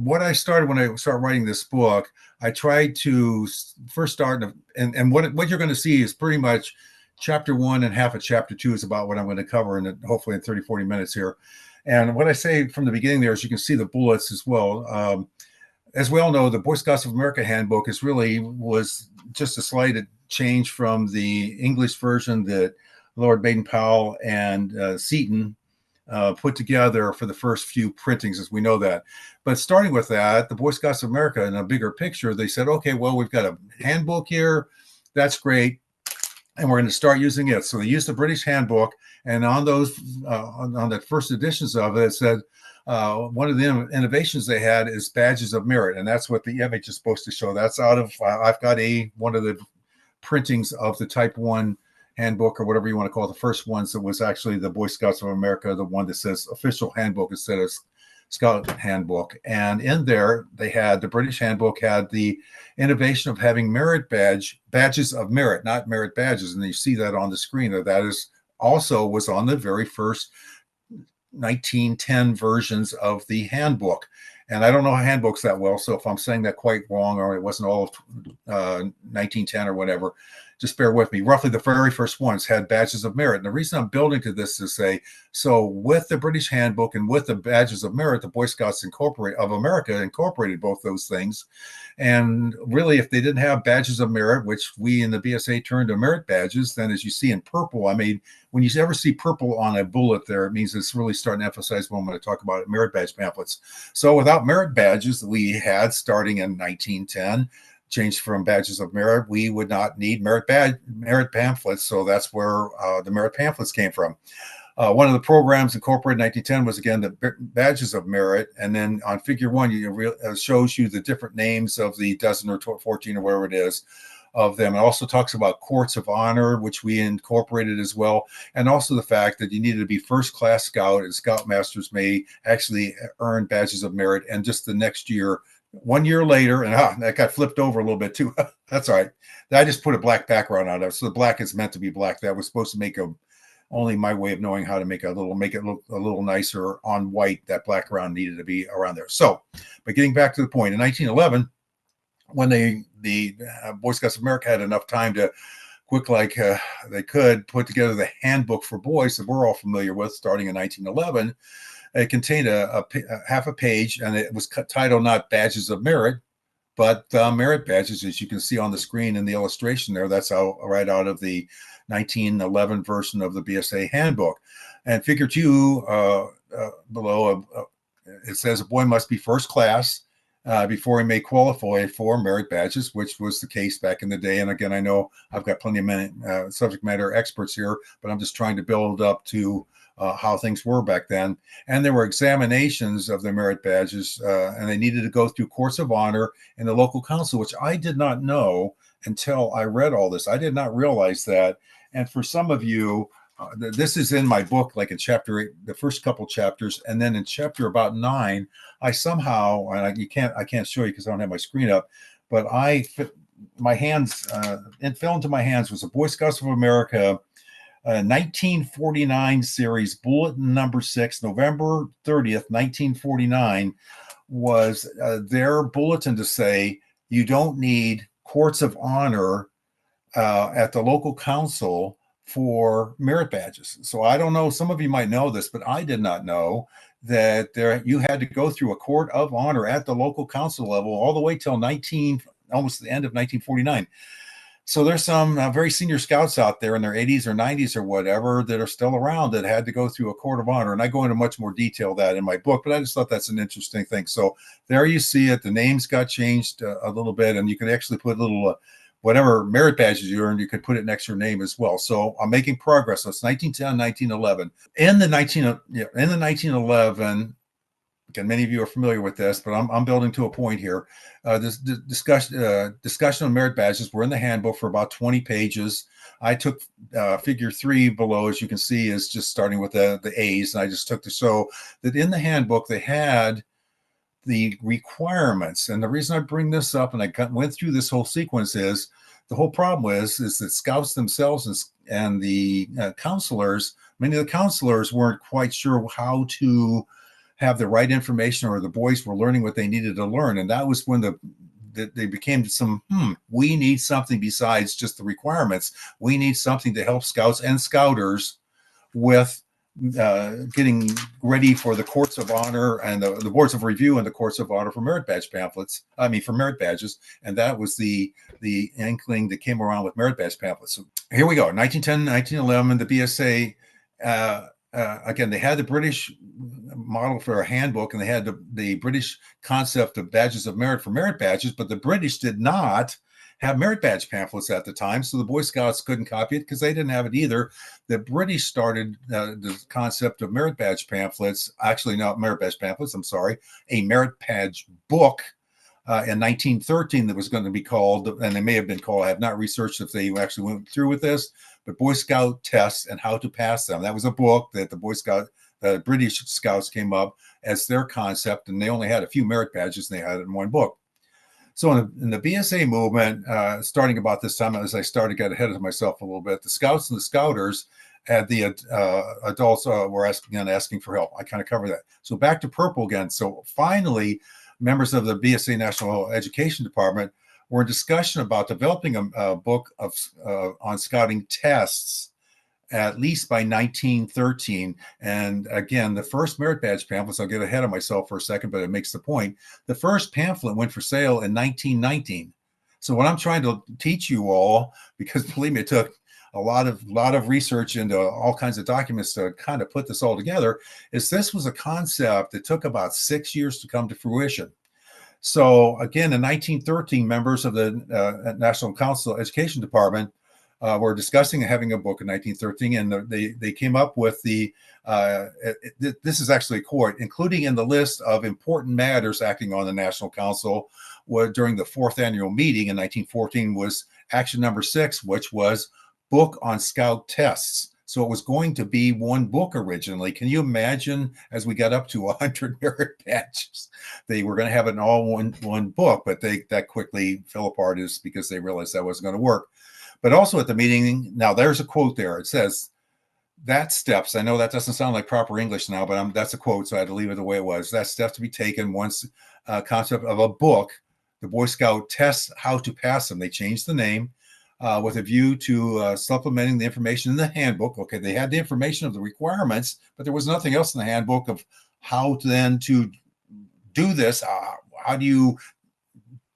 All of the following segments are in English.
what I started when I started writing this book, I tried to first start, and what you're going to see is pretty much chapter one and half of chapter two is about what I'm going to cover in hopefully in 30, 40 minutes here. And what I say from the beginning there is you can see the bullets as well. As we all know, the Boy Scouts of America handbook was just a slight change from the English version that Lord Baden-Powell and Seton put together for the first few printings, as we know that. But starting with that, the Boy Scouts of America, in a bigger picture, they said, okay, well, we've got a handbook here. That's great. And we're going to start using it. So they used the British handbook. And on those, on the first editions of it, it said, one of the innovations they had is badges of merit. And that's what the image is supposed to show. That's out of, I've got one of the printings of the type 1 handbook, or whatever you want to call it, the first ones that was actually the Boy Scouts of America, the one that says official handbook instead of Scout handbook. And in there, they had the British handbook had the innovation of having badges of merit, not merit badges. And you see that on the screen. That is also was on the very first 1910 versions of the handbook. And I don't know handbooks that well, so if I'm saying that quite wrong, or it wasn't all of 1910 or whatever, just bear with me. Roughly the very first ones had badges of merit. And the reason I'm building to this is to say, so with the British handbook and with the badges of merit, the Boy Scouts of America incorporated both those things. And really, if they didn't have badges of merit, which we in the B.S.A turned to merit badges, then as you see in purple, I mean, when you ever see purple on a bullet there, it means it's really starting to emphasize when I'm going to talk about it, merit badge pamphlets. So without merit badges that we had starting in 1910, changed from badges of merit, we would not need merit pamphlets. So that's where the merit pamphlets came from. One of the programs incorporated in 1910 was, again, the badges of merit. And then on figure one, shows you the different names of the dozen or 14 or whatever it is of them. It also talks about courts of honor, which we incorporated as well. And also the fact that you needed to be first-class scout, and scoutmasters may actually earn badges of merit. And just the next year, 1 year later, and that got flipped over a little bit too. That's all right. I just put a black background on it. So the black is meant to be black. That was supposed to make only my way of knowing how to make it look a little nicer on white. That background needed to be around there. So, but getting back to the point, in 1911, when the Boy Scouts of America had enough time to quick like they could put together the handbook for boys that we're all familiar with, starting in 1911. It contained a half a page, and it was titled not Badges of Merit, but Merit Badges, as you can see on the screen in the illustration there. That's right out of the 1911 version of the B.S.A handbook. And figure two below, it says a boy must be first class before he may qualify for merit badges, which was the case back in the day. And again, I know I've got plenty of subject matter experts here, but I'm just trying to build up to how things were back then. And there were examinations of the merit badges, and they needed to go through courts of honor in the local council, which I did not know until I read all this. I did not realize that. And for some of you, this is in my book, like in chapter 8, the first couple chapters, and then in chapter about 9, I somehow, and I can't show you because I don't have my screen up, but my hands, it fell into my hands was a Boy Scouts of America 1949 series, bulletin number 6, November 30th, 1949, was their bulletin to say you don't need courts of honor at the local council for merit badges. So I don't know, some of you might know this, but I did not know that you had to go through a court of honor at the local council level all the way till almost the end of 1949. So there's some very senior scouts out there in their 80s or 90s or whatever that are still around that had to go through a court of honor. And I go into much more detail of that in my book, but I just thought that's an interesting thing. So there you see it. The names got changed a little bit, and you could actually put little whatever merit badges you earned, you could put it next to your name as well. So I'm making progress. So it's 1910, 1911. In the 1911, again, many of you are familiar with this, but I'm building to a point here. This discussion of merit badges were in the handbook for about 20 pages. I took figure 3 below, as you can see, is just starting with the A's, and I just took to show that in the handbook they had the requirements. And the reason I bring this up, and I went through this whole sequence, is the whole problem is that scouts themselves and the counselors, many of the counselors weren't quite sure how to have the right information, or the boys were learning what they needed to learn. And that was when they became we need something besides just the requirements. We need something to help scouts and scouters with getting ready for the courts of honor and the boards of review and the courts of honor for merit badge pamphlets. For merit badges. And that was the inkling that came around with merit badge pamphlets. So here we go. 1910, 1911, the B.S.A. Again, they had the British model for a handbook, and they had the British concept of badges of merit for merit badges, but the British did not have merit badge pamphlets at the time, so the Boy Scouts couldn't copy it because they didn't have it either. The British started the concept of merit badge pamphlets, actually not merit badge pamphlets, I'm sorry, a merit badge book in 1913 that was going to be called, and they may have been called, I have not researched if they actually went through with this, but Boy Scout Tests and How to Pass Them. That was a book that the British Scouts came up as their concept, and they only had a few merit badges, and they had it in one book. So in the B.S.A. movement, starting about this time, as I started to get ahead of myself a little bit, the Scouts and the Scouters had the adults were asking for help. I kind of covered that. So back to purple again. So finally, members of the B.S.A. National Education Department were in discussion about developing a book on scouting tests, at least by 1913. And again, the first merit badge pamphlets, I'll get ahead of myself for a second, but it makes the point. The first pamphlet went for sale in 1919. So what I'm trying to teach you all, because believe me, it took a lot of research into all kinds of documents to kind of put this all together, is this was a concept that took about 6 years to come to fruition. So again, in 1913, members of the National Council Education Department were discussing having a book in 1913, and they came up with this is actually a quote, including in the list of important matters acting on the National Council during the fourth annual meeting in 1914 was action number 6, which was book on scout tests. So it was going to be one book originally. Can you imagine, as we got up to 100 merit badges, they were going to have it in all one book, but that quickly fell apart is because they realized that wasn't going to work. But also at the meeting, now there's a quote there. It says, that steps, I know that doesn't sound like proper English now, but that's a quote, so I had to leave it the way it was. That steps to be taken once concept of a book, the Boy Scout Tests How to Pass Them. They changed the name with a view to supplementing the information in the handbook. Okay, they had the information of the requirements, but there was nothing else in the handbook of how to do this. How do you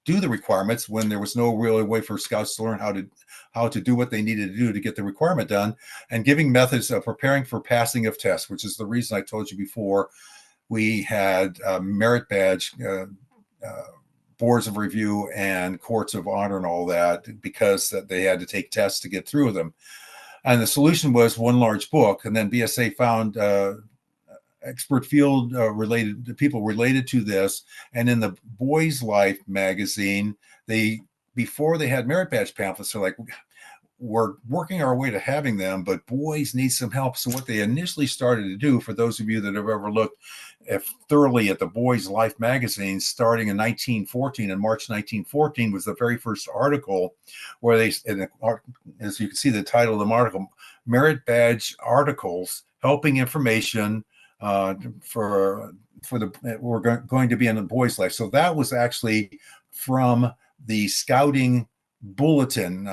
do the requirements when there was no real way for scouts to learn how to do what they needed to do to get the requirement done, and giving methods of preparing for passing of tests, which is the reason I told you before we had merit badge boards of review and courts of honor and all that, because they had to take tests to get through them. And the solution was one large book. And then B.S.A. found expert field people related to this. And in the Boys Life magazine, before they had merit badge pamphlets, they're like, we're working our way to having them, but boys need some help. So what they initially started to do, for those of you that have ever looked thoroughly at the Boys Life magazine, starting in 1914, in March 1914, was the very first article where as you can see the title of the article, Merit Badge Articles, Helping Information for we're going to be in the Boys Life. So that was actually from the Scouting Bulletin.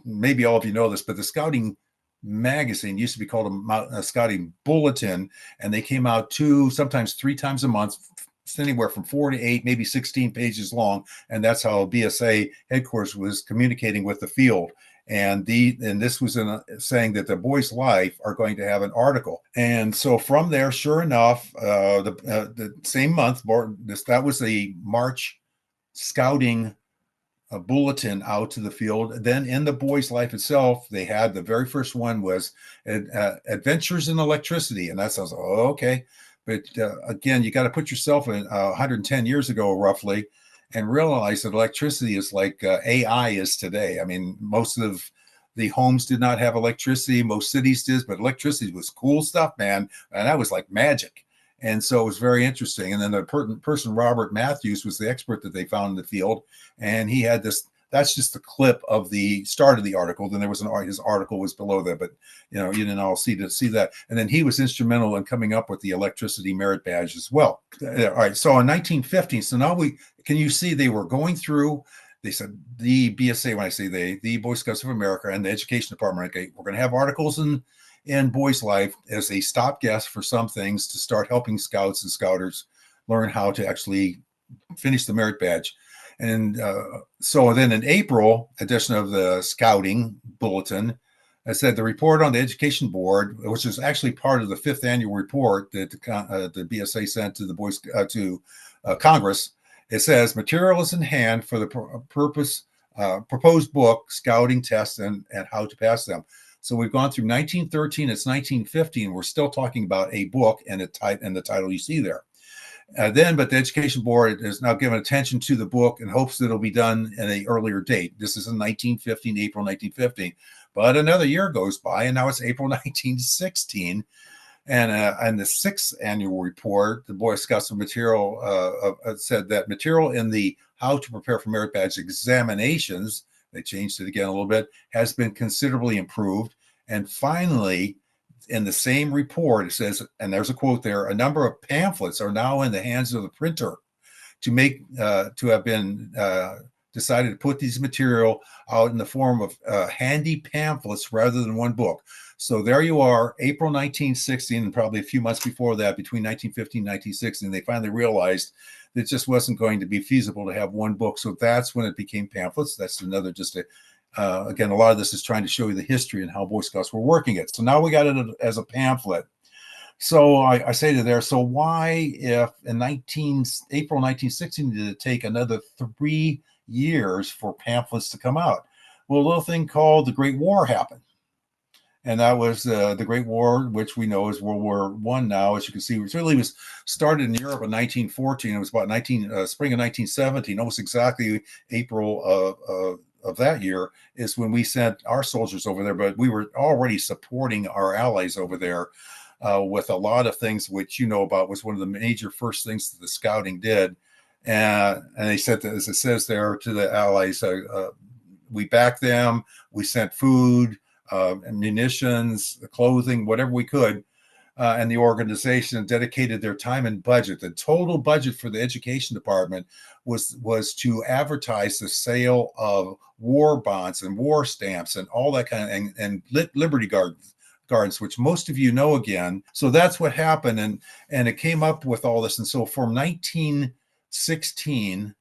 Maybe all of you know this, but the Scouting magazine used to be called a Scouting Bulletin, and they came out sometimes 3 times a month. It's anywhere from 4 to 8, maybe 16 pages long, and that's how B.S.A. headquarters was communicating with the field. And this was saying that the Boys Life are going to have an article. And so from there, sure enough, the same month, that was the March Scouting bulletin out to the field. Then in the Boys Life itself, they had the very first one was Adventures in Electricity. And that sounds, okay. But again, you got to put yourself in 110 years ago, roughly, and realize that electricity is like AI is today. I mean, most of the homes did not have electricity. Most cities did, but electricity was cool stuff, man. And that was like magic. And so it was very interesting. And then the person, Robert Matthews, was the expert that they found in the field. And he had this That's just the clip of the start of the article. Then there was his article was below that, but you didn't all see that. And then he was instrumental in coming up with the electricity merit badge as well. All right, so in 1950, so now can you see they were going through. They said the B.S.A. When I say the Boy Scouts of America and the Education Department, okay, we're going to have articles in Boys Life as a stopgap for some things to start helping scouts and scouters learn how to actually finish the merit badge. And so then in April edition of the Scouting Bulletin, I said the report on the Education Board, which is actually part of the 5th annual report that the B.S.A. sent to the Boys to Congress. It says material is in hand for the proposed book, Scouting Tests and How to Pass Them. So we've gone through 1913, it's 1915. We're still talking about a book and the title you see there. But the Education Board is now given attention to the book in hopes that it'll be done at an earlier date. This is in 1915, April 1915. But another year goes by, and now it's April 1916. And the 6th annual report, the Boy Scouts of material said that material in the How to Prepare for Merit Badge examinations, they changed it again a little bit, has been considerably improved. And finally, in the same report, it says, and there's a quote there, a number of pamphlets are now in the hands of the printer to have been decided to put these material out in the form of handy pamphlets rather than one book. So there you are, April 1916, and probably a few months before that, between 1915 and 1916, they finally realized that it just wasn't going to be feasible to have one book. So that's when it became pamphlets. That's another again, a lot of this is trying to show you the history and how Boy Scouts were working it. So now we got it as a pamphlet. So I say to there, so why, if in April 1916, did it take another 3 years for pamphlets to come out? Well, a little thing called the Great War happened. And that was the Great War, which we know is World War I now. As you can see, it really was started in Europe in 1914. It was about spring of 1917, almost exactly April of that year is when we sent our soldiers over there. But we were already supporting our allies over there with a lot of things, which about was one of the major first things that the scouting did. And they said that, as it says there, to the allies, we backed them. We sent food, munitions, clothing, whatever we could. And the organization dedicated their time and budget. The total budget for the Education Department was to advertise the sale of war bonds and war stamps and all that kind of, and Liberty Gardens, which most of you know again. So that's what happened. And it came up with all this. And so from 1916,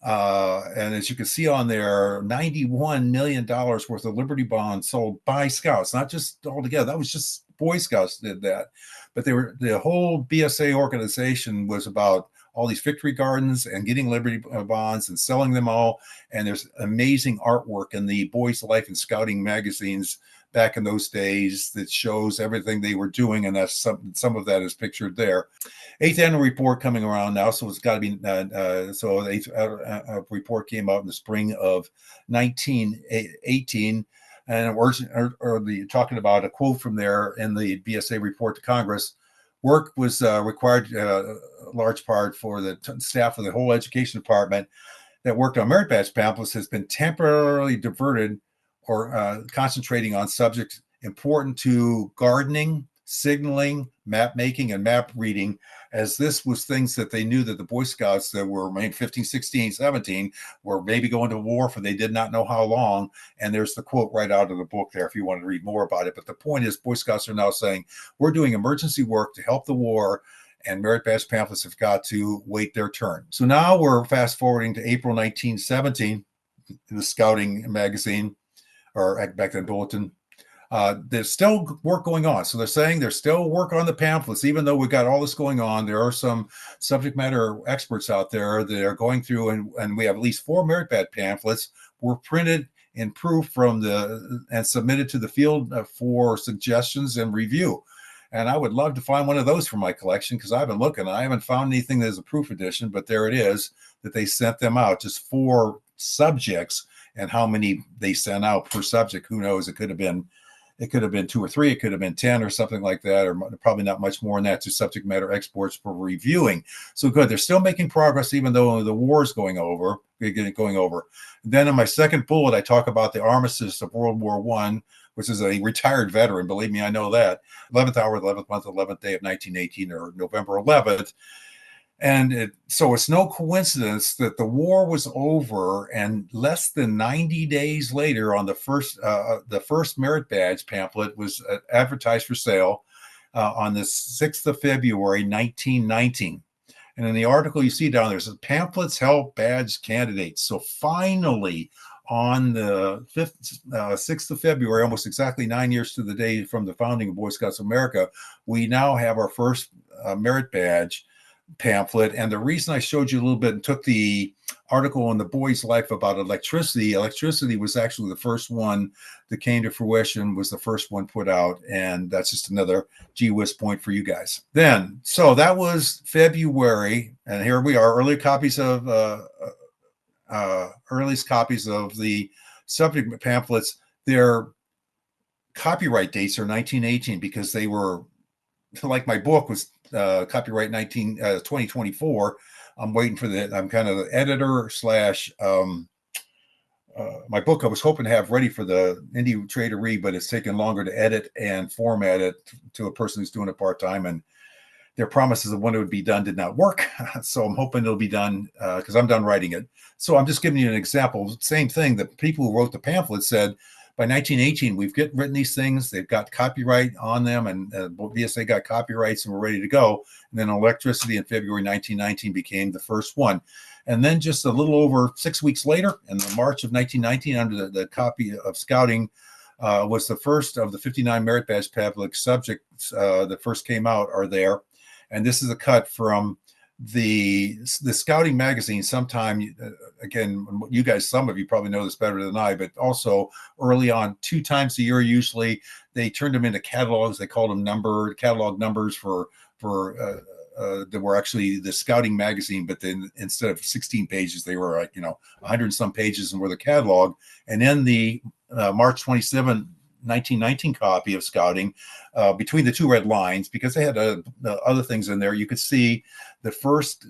and as you can see on there, $91 million worth of Liberty bonds sold by Scouts, not just all together. That was just Boy Scouts did that. But the whole B.S.A. organization was about all these victory gardens and getting Liberty bonds and selling them all. And there's amazing artwork in the Boys Life and Scouting magazines back in those days that shows everything they were doing, and that's some of that is pictured there. 8th annual report coming around now, so it's got to be so the 8th report came out in the spring of 1918, and we're talking about a quote from there in the B.S.A. report to Congress. Work was required, large part for the staff of the whole Education Department that worked on merit badge pamphlets has been temporarily diverted or concentrating on subjects important to gardening, signaling, map making, and map reading, as this was things that they knew that the Boy Scouts that were maybe 15, 16, 17 were maybe going to war for they did not know how long. And there's the quote right out of the book there if you want to read more about it. But the point is, Boy Scouts are now saying, we're doing emergency work to help the war, and merit badge pamphlets have got to wait their turn. So now we're fast forwarding to April 1917 in the Scouting magazine, or back then bulletin. There's still work going on. So they're saying there's still work on the pamphlets, even though we've got all this going on. There are some subject matter experts out there that are going through, and we have at least 4 merit badge pamphlets were printed in proof and submitted to the field for suggestions and review. And I would love to find one of those for my collection, because I've been looking. I haven't found anything that's a proof edition, but there it is, that they sent them out, just 4 subjects, and how many they sent out per subject, who knows? It could have been 2 or 3, it could have been 10 or something like that, or probably not much more than that, to subject matter experts for reviewing. So good, they're still making progress, even though the war is going going over. Then in my second bullet, I talk about the armistice of World War I, which is a retired veteran. Believe me, I know that. 11th hour, 11th month, 11th day of 1918, or November 11th. And so it's no coincidence that the war was over, and less than 90 days later, on the first merit badge pamphlet was advertised for sale on the 6th of February, 1919. And in the article you see down there, it says pamphlets help badge candidates. So finally, on the 6th of February, almost exactly 9 years to the day from the founding of Boy Scouts of America, we now have our first merit badge pamphlet. And the reason I showed you a little bit and took the article in the Boy's Life about electricity was actually the first one that came to fruition, was the first one put out. And that's just another gee whiz point for you guys. Then, so that was February. And here we are, earliest copies of the subject pamphlets. Their copyright dates are 1918, because they were, like my book was copyright 2024. I'm waiting for that. I'm kind of the editor slash my book I was hoping to have ready for the indie trader read, but it's taken longer to edit and format it to a person who's doing it part-time, and their promises of when it would be done did not work. So I'm hoping it'll be done because I'm done writing it. So I'm just giving you an example. Same thing, the people who wrote the pamphlet said, by 1918, we've written these things. They've got copyright on them, and B.S.A. got copyrights, and we're ready to go. And then electricity in February 1919 became the first one. And then just a little over 6 weeks later, in the March of 1919, under the copy of Scouting, was the first of the 59 merit badge pamphlet subjects that first came out are there. And this is a cut from the Scouting magazine. Sometime, again, you guys, some of you probably know this better than I, but also early on, 2 times a year, usually they turned them into catalogs. They called them catalog numbers for that were actually the Scouting magazine, but then instead of 16 pages, they were 100 and some pages and were the catalog. And in the March 27, 1919 copy of Scouting, between the 2 red lines, because they had other things in there, you could see the first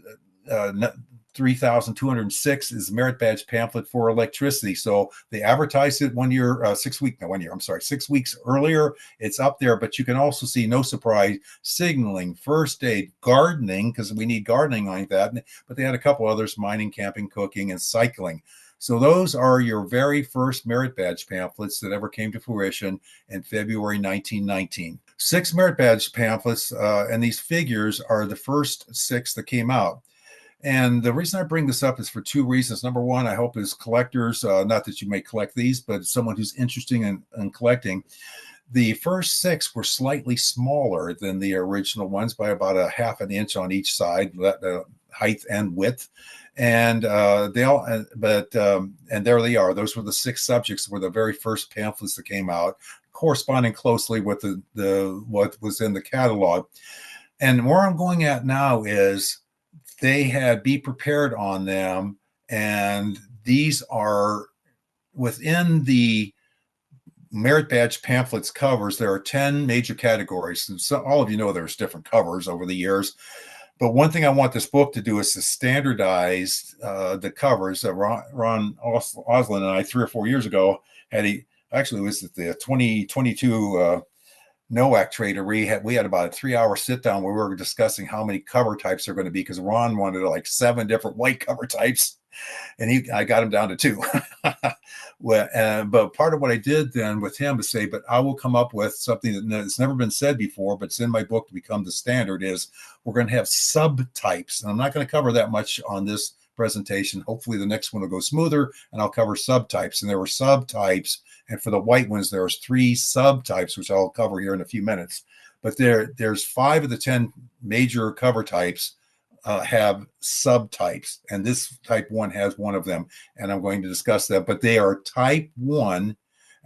3,206 is merit badge pamphlet for electricity. So they advertised it 6 weeks earlier. It's up there, but you can also see, no surprise, signaling, first aid, gardening, because we need gardening like that. But they had a couple others: mining, camping, cooking, and cycling. So those are your very first merit badge pamphlets that ever came to fruition in February 1919. 6 merit badge pamphlets, and these figures are the first 6 that came out. And the reason I bring this up is for 2 reasons. Number one, I hope as collectors, not that you may collect these, but someone who's interested in collecting, the first 6 were slightly smaller than the original ones by about a half an inch on each side, height and width. And and there they are. Those were the 6 subjects, were the very first pamphlets that came out, corresponding closely with what was in the catalog. And where I'm going at now is they had Be Prepared on them, and these are within the merit badge pamphlets covers. There are 10 major categories, and so all of you know there's different covers over the years. But one thing I want this book to do is to standardize the covers. Ron Oslin and I, 3 or 4 years ago, actually it was at the 2022 NOAC trader. We had about a 3-hour sit down where we were discussing how many cover types are going to be, because Ron wanted like 7 different white cover types, and I got him down to 2. But part of what I did then with him is say, but I will come up with something that's never been said before, but it's in my book to become the standard, is we're going to have subtypes. And I'm not going to cover that much on this presentation. Hopefully the next one will go smoother, and I'll cover subtypes. And there were subtypes. And for the white ones, there's 3 subtypes, which I'll cover here in a few minutes. But there's 5 of the 10 major cover types have subtypes, and this type 1 has one of them, and I'm going to discuss that. But they are type 1,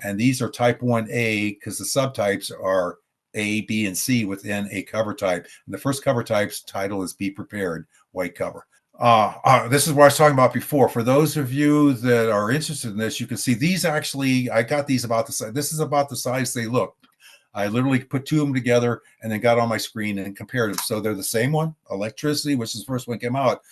and these are type 1A, because the subtypes are A, B, and C within a cover type. And the first cover type's title is Be Prepared, white cover. This is what I was talking about before. For those of you that are interested in this, you can see these actually, I got these about the size. This is about the size they look. I literally put 2 of them together and then got on my screen and compared them. So they're the same one, electricity, which is the first one came out.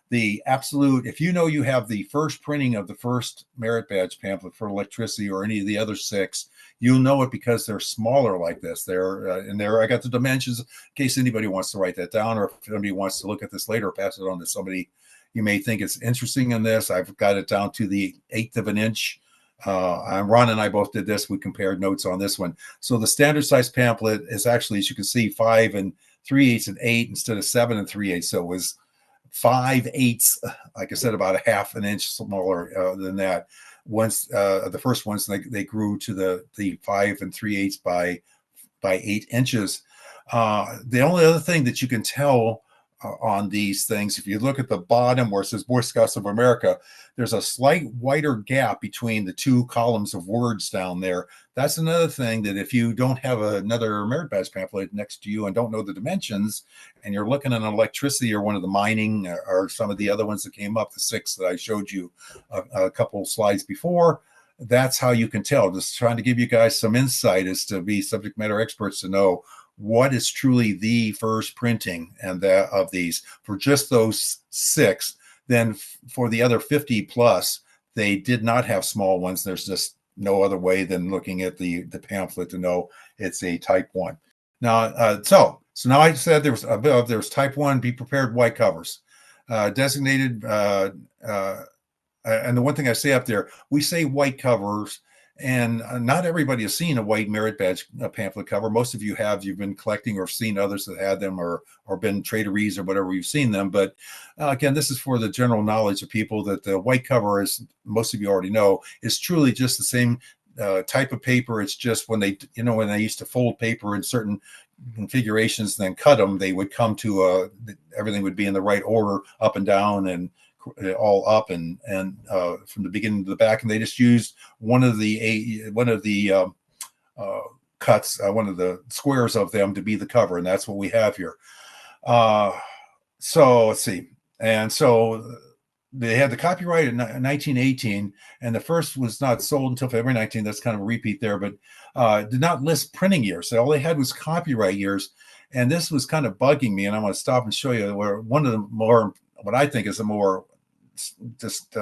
the absolute, if you know you have the first printing of the first merit badge pamphlet for electricity or any of the other 6, you'll know it because they're smaller like this. They're and there I got the dimensions in case anybody wants to write that down, or if somebody wants to look at this later, pass it on to somebody you may think it's interesting in this. I've got it down to the 1/8 of an inch. Ron and I both did this. We compared notes on this one. So the standard size pamphlet is actually, as you can see, 5 3/8 and 8 instead of 7 3/8. So it was 5/8, like I said, about a half an inch smaller than that. Once the first ones, they grew to the 5 3/8 by 8 inches. The only other thing that you can tell on these things, if you look at the bottom where it says Boy Scouts of America, there's a slight wider gap between the 2 columns of words down there. That's another thing, that if you don't have another merit badge pamphlet next to you and don't know the dimensions, and you're looking at an electricity or one of the mining or some of the other ones that came up, the 6 that I showed you a couple slides before, that's how you can tell. Just trying to give you guys some insight as to be subject matter experts to know what is truly the first printing and that of these for just those 6. Then for the other 50 plus, they did not have small ones. There's just no other way than looking at the pamphlet to know it's a type 1. Now, so now I said there was type 1, be prepared white covers, designated. And the one thing I say up there, we say white covers, and not everybody has seen a white merit badge pamphlet cover. Most of you have. You've been collecting or seen others that had them, or been traderies or whatever, you've seen them. But again, this is for the general knowledge of people, that the white cover, is, most of you already know, is truly just the same type of paper. It's just when they used to fold paper in certain configurations, then cut them, they would come to everything would be in the right order, up and down, and all up and from the beginning to the back, and they just used one of the cuts, one of the squares of them to be the cover, and that's what we have here. So let's see, and so they had the copyright in 1918, and the first was not sold until February 19. That's kind of a repeat there, but did not list printing years. So all they had was copyright years, and this was kind of bugging me. And I'm going to stop and show you where one of the more, what I think is the more just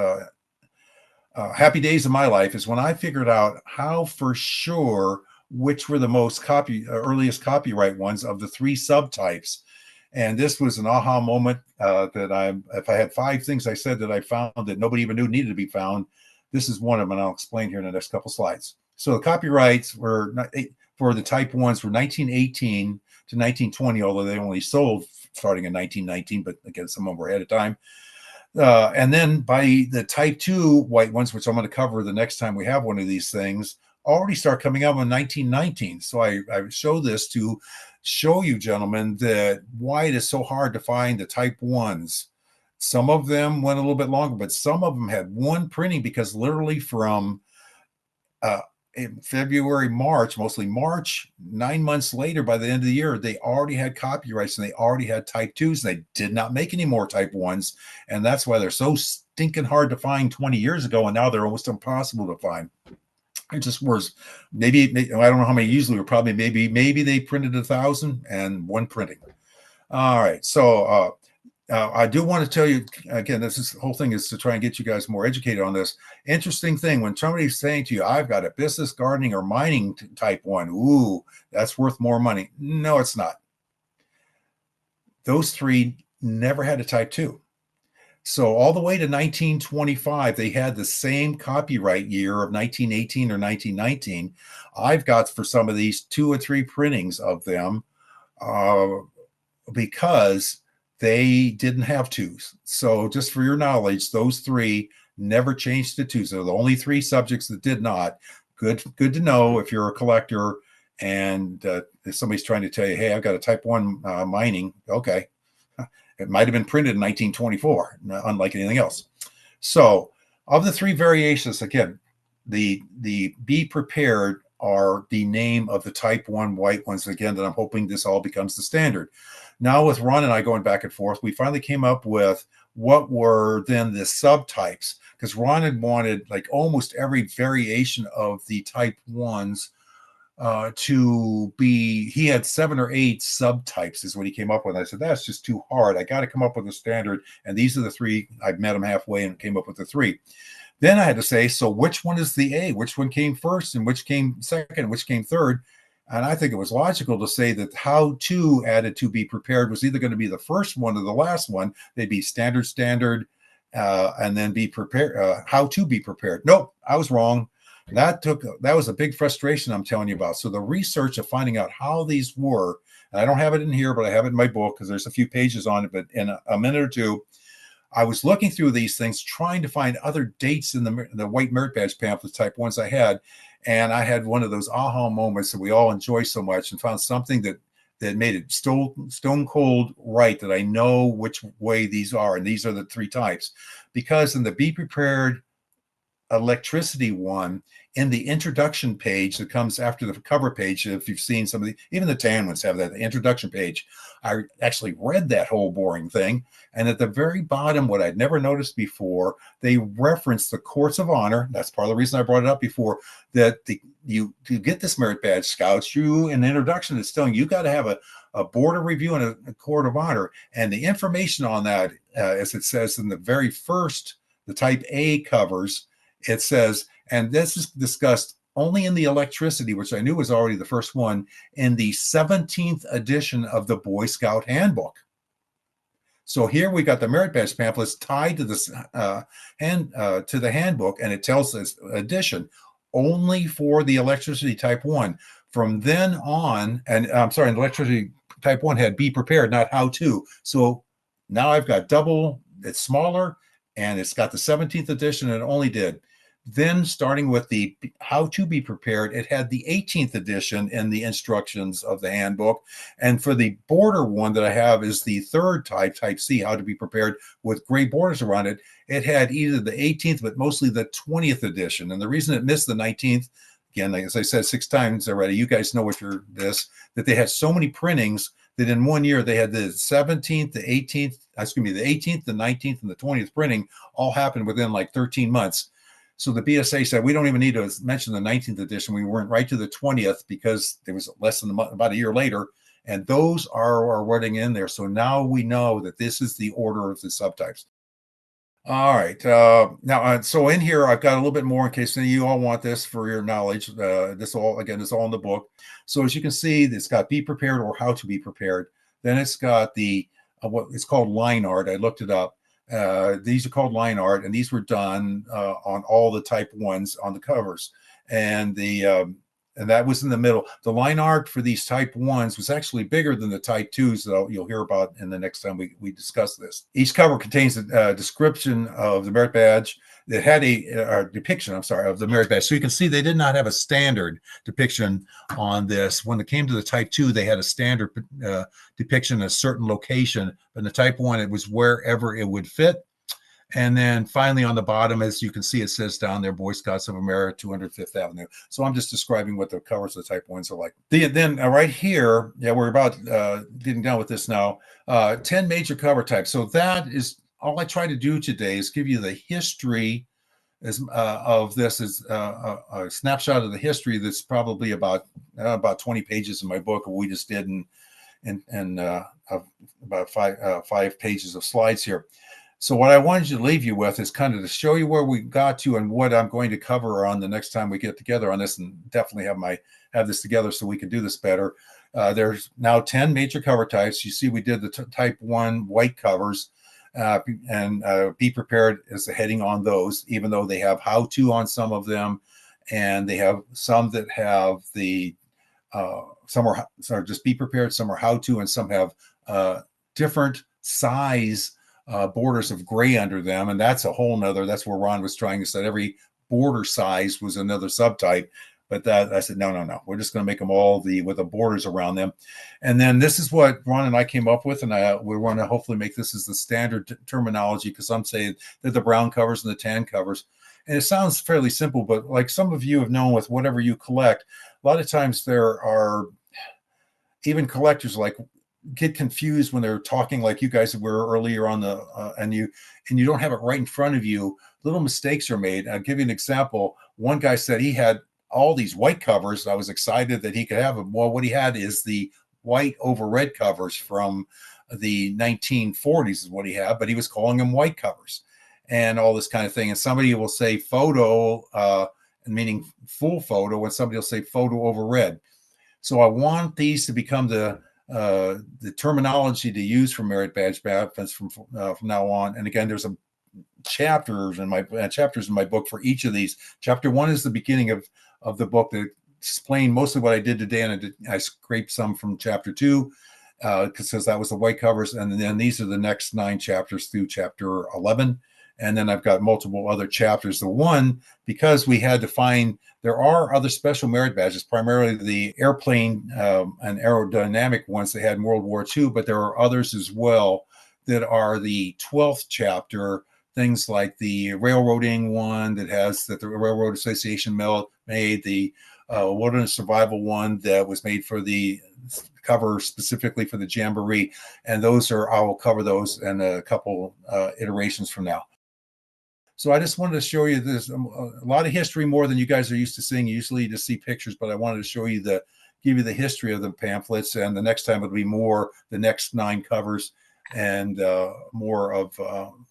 happy days of my life is when I figured out how for sure which were the most earliest copyright ones of the 3 subtypes. And this was an aha moment that if I had 5 things I said that I found that nobody even knew needed to be found, this is one of them, and I'll explain here in the next couple slides. So the copyrights were for the type 1s were 1918 to 1920, although they only sold starting in 1919, but again, some of them were ahead of time. And then by the type 2 white ones, which I'm going to cover the next time we have one of these things, already start coming out in 1919. So I show this to show you, gentlemen, that why it is so hard to find the type 1s. Some of them went a little bit longer, but some of them had one printing, because literally from in February, March, mostly March, 9 months later, by the end of the year, they already had copyrights and they already had type 2s. And they did not make any more type 1s. And that's why they're so stinking hard to find 20 years ago. And now they're almost impossible to find. It just was maybe I don't know how many usually were, probably maybe they printed 1,000 and one printing. All right. So I do want to tell you again, the whole thing is to try and get you guys more educated on this. Interesting thing, when somebody's saying to you, I've got a business, gardening, or mining type 1, ooh, that's worth more money. No, it's not. Those 3 never had a type 2. So all the way to 1925, they had the same copyright year of 1918 or 1919. I've got, for some of these, 2 or 3 printings of them because they didn't have 2s. So just for your knowledge, those 3 never changed to 2s. They're the only 3 subjects that did not. Good to know if you're a collector and if somebody's trying to tell you, hey, I've got a type 1 mining. Okay. It might have been printed in 1924, unlike anything else. So of the 3 variations, again, the be prepared are the name of the type 1 white ones, again, that I'm hoping this all becomes the standard. Now with Ron and I going back and forth, we finally came up with what were then the subtypes, because Ron had wanted like almost every variation of the type 1s to be, he had 7 or 8 subtypes is what he came up with. I said, that's just too hard. I got to come up with a standard. And these are the 3. I met him halfway and came up with the 3. Then I had to say, so which one is the A? Which one came first and which came second, which came third? And I think it was logical to say that how to added to be prepared was either going to be the first one or the last one. They'd be standard, and then be prepared, how to be prepared. Nope, I was wrong. That was a big frustration I'm telling you about. So the research of finding out how these were, and I don't have it in here, but I have it in my book because there's a few pages on it, but in a minute or two, I was looking through these things, trying to find other dates in the white merit badge pamphlets type ones I had. And I had one of those aha moments that we all enjoy so much, and found something that made it stone cold right, that I know which way these are. And these are the 3 types. Because in the Be Prepared electricity one, in the introduction page that comes after the cover page, if you've seen some of even the tan ones have that, the introduction page, I actually read that whole boring thing. And at the very bottom, what I'd never noticed before, they reference the courts of honor. That's part of the reason I brought it up before, that you get this merit badge, scouts, you in the introduction, it's telling you got to have a board of review and a court of honor. And the information on that, as it says in the very first, the type A covers, it says, and this is discussed only in the electricity, which I knew was already the first one, in the 17th edition of the Boy Scout Handbook. So here we got the merit badge pamphlets tied to this to the handbook, and it tells us edition only for the electricity type 1. From then on, and I'm sorry, electricity type 1 had be prepared, not how to. So now I've got double, it's smaller, and it's got the 17th edition, and it only did. Then starting with the how to be prepared, it had the 18th edition in the instructions of the handbook. And for the border one that I have is the 3rd type C, how to be prepared, with gray borders around it. It had either the 18th, but mostly the 20th edition. And the reason it missed the 19th, again, as I said 6 times already, you guys know if you're this, that they had so many printings that in 1 year they had the 17th, the 18th, the 18th, the 19th, and the 20th printing all happened within like 13 months. So the B.S.A. said, we don't even need to mention the 19th edition. We went right to the 20th because it was less than about a year later. And those are running in there. So now we know that this is the order of the subtypes. All right. Now, so in here, I've got a little bit more in case you all want this for your knowledge. This all in the book. So as you can see, it's got be prepared or how to be prepared. Then it's got the what it's called line art. I looked it up. These are called line art, and these were done on all the type 1s on the covers. And and that was in the middle. The line art for these type 1s was actually bigger than the type 2s, that you'll hear about in the next time we discuss this. Each cover contains a description of the merit badge. It had a depiction, of the merit badge. So you can see they did not have a standard depiction on this. When it came to the type 2, they had a standard depiction, a certain location. But in the type 1, it was wherever it would fit. And then finally on the bottom, as you can see, it says down there, Boy Scouts of America, 205th Avenue. So I'm just describing what the covers of the type 1s are like. Then right here, we're about getting done with this now. 10 major cover types. So that is all I try to do today, is give you the history of this, is a snapshot of the history that's probably about 20 pages in my book. We just did in about 5 pages of slides here. So what I wanted to leave you with is kind of to show you where we got to and what I'm going to cover on the next time we get together on this, and definitely have this together so we can do this better. There's now 10 major cover types. You see we did the type 1 white covers, and be prepared is the heading on those, even though they have how to on some of them, and they have some that have the some are just be prepared, some are how to, and some have different size borders of gray under them. And that's a whole nother, that's where Ron was trying to say every border size was another subtype. But that I said, no, we're just going to make them all with the borders around them. And then this is what Ron and I came up with. And we want to hopefully make this as the standard terminology, because I'm saying that the brown covers and the tan covers. And it sounds fairly simple, but like some of you have known with whatever you collect, a lot of times there are even collectors get confused when they're talking like you guys were earlier on and you don't have it right in front of you. Little mistakes are made. I'll give you an example. One guy said he had all these white covers. I was excited that he could have them. Well, what he had is the white over red covers from the 1940s is what he had, but he was calling them white covers and all this kind of thing. And somebody will say photo, meaning full photo, and somebody will say photo over red. So I want these to become the terminology to use for merit badge pamphlets from now on. And again, there's a chapters in my book for each of these. Chapter 1 is the beginning of the book that explain mostly what I did today, and I scraped some from chapter 2 because that was the white covers, and then these are the next 9 chapters through chapter 11. And then I've got multiple other chapters. The one, because we had to find, there are other special merit badges, primarily the airplane and aerodynamic ones they had in World War II, but there are others as well that are the 12th chapter, things like the railroading one that the Railroad Association made, the wilderness survival one that was made for the cover specifically for the Jamboree. And those I will cover those in a couple iterations from now. So I just wanted to show you this, a lot of history, more than you guys are used to seeing. Usually you just see pictures, but I wanted to show you give you the history of the pamphlets. And the next time it'll be more the next 9 covers and more of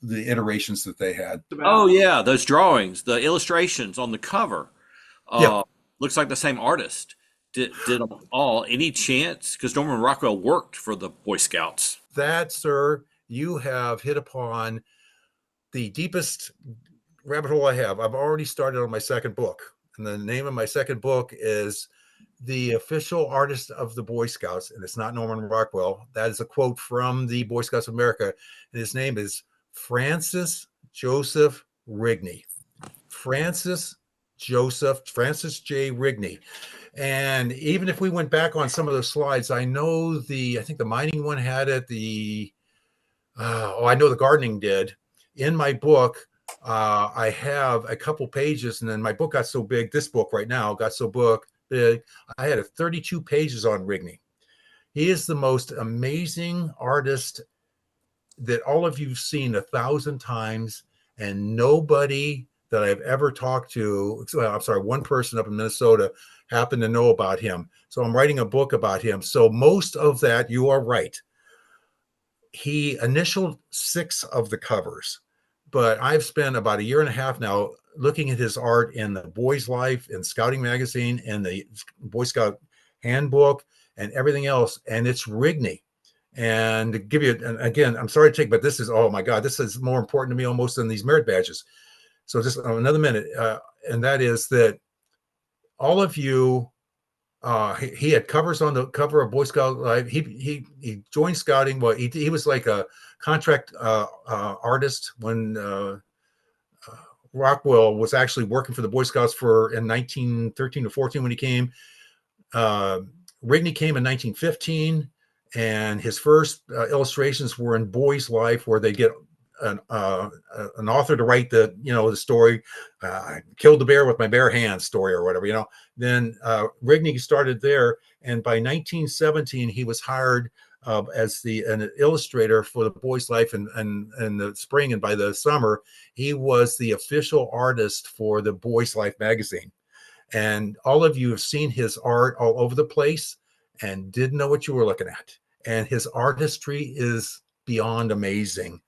the iterations that they had. Oh yeah, those drawings, the illustrations on the cover. Yeah. Looks like the same artist did them all. Any chance? Because Norman Rockwell worked for the Boy Scouts. That, sir, you have hit upon the deepest rabbit hole I have. I've already started on my second book, and the name of my second book is The Official Artist of the Boy Scouts, and it's not Norman Rockwell. That is a quote from the Boy Scouts of America, and his name is Francis Joseph Rigney. Francis J. Rigney. And even if we went back on some of the slides, I think the mining one had it. I know the gardening did. In my book, I have a couple pages, and then my book got so big. This book right now got so big. I had 32 pages on Rigney. He is the most amazing artist that all of you've seen 1,000 times, and nobody that I've ever talked to, one person up in Minnesota happened to know about him. So I'm writing a book about him. So most of that, you are right. He initialed 6 of the covers, but I've spent about 1.5 years now looking at his art in the Boy's Life, in Scouting Magazine, and the Boy Scout Handbook, and everything else. And it's Rigney. And to give you, and again, I'm sorry to take, but this is, oh my God, this is more important to me almost than these merit badges. So just another minute. And that is that all of you, he had covers on the cover of Boy Scout Life. He joined Scouting. Well, he was like a contract artist when Rockwell was actually working for the Boy Scouts in 1913 to 14 when he came. Rigney came in 1915, and his first illustrations were in Boy's Life, where they get an author to write the story, killed the bear with my bare hands story or whatever, Then Rigney started there, and by 1917 he was hired as an illustrator for the Boy's Life in the spring, and by the summer he was the official artist for the Boy's Life magazine. And all of you have seen his art all over the place and didn't know what you were looking at. And his artistry is beyond amazing.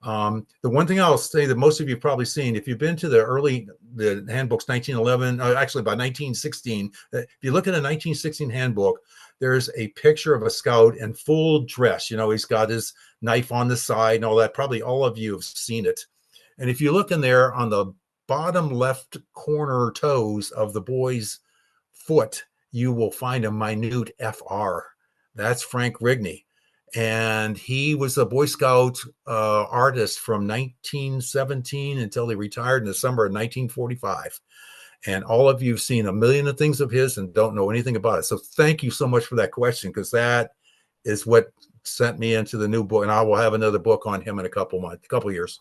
The one thing I'll say that most of you have probably seen, if you've been to the handbooks 1911, actually by 1916, if you look at a 1916 handbook, there's a picture of a scout in full dress. He's got his knife on the side and all that. Probably all of you have seen it. And if you look in there on the bottom left corner toes of the boy's foot, you will find a minute FR. That's Frank Rigney. And he was a Boy Scout artist from 1917 until he retired in the summer of 1945. And all of you have seen a million of things of his and don't know anything about it. So thank you so much for that question, because that is what sent me into the new book. And I will have another book on him in a couple years.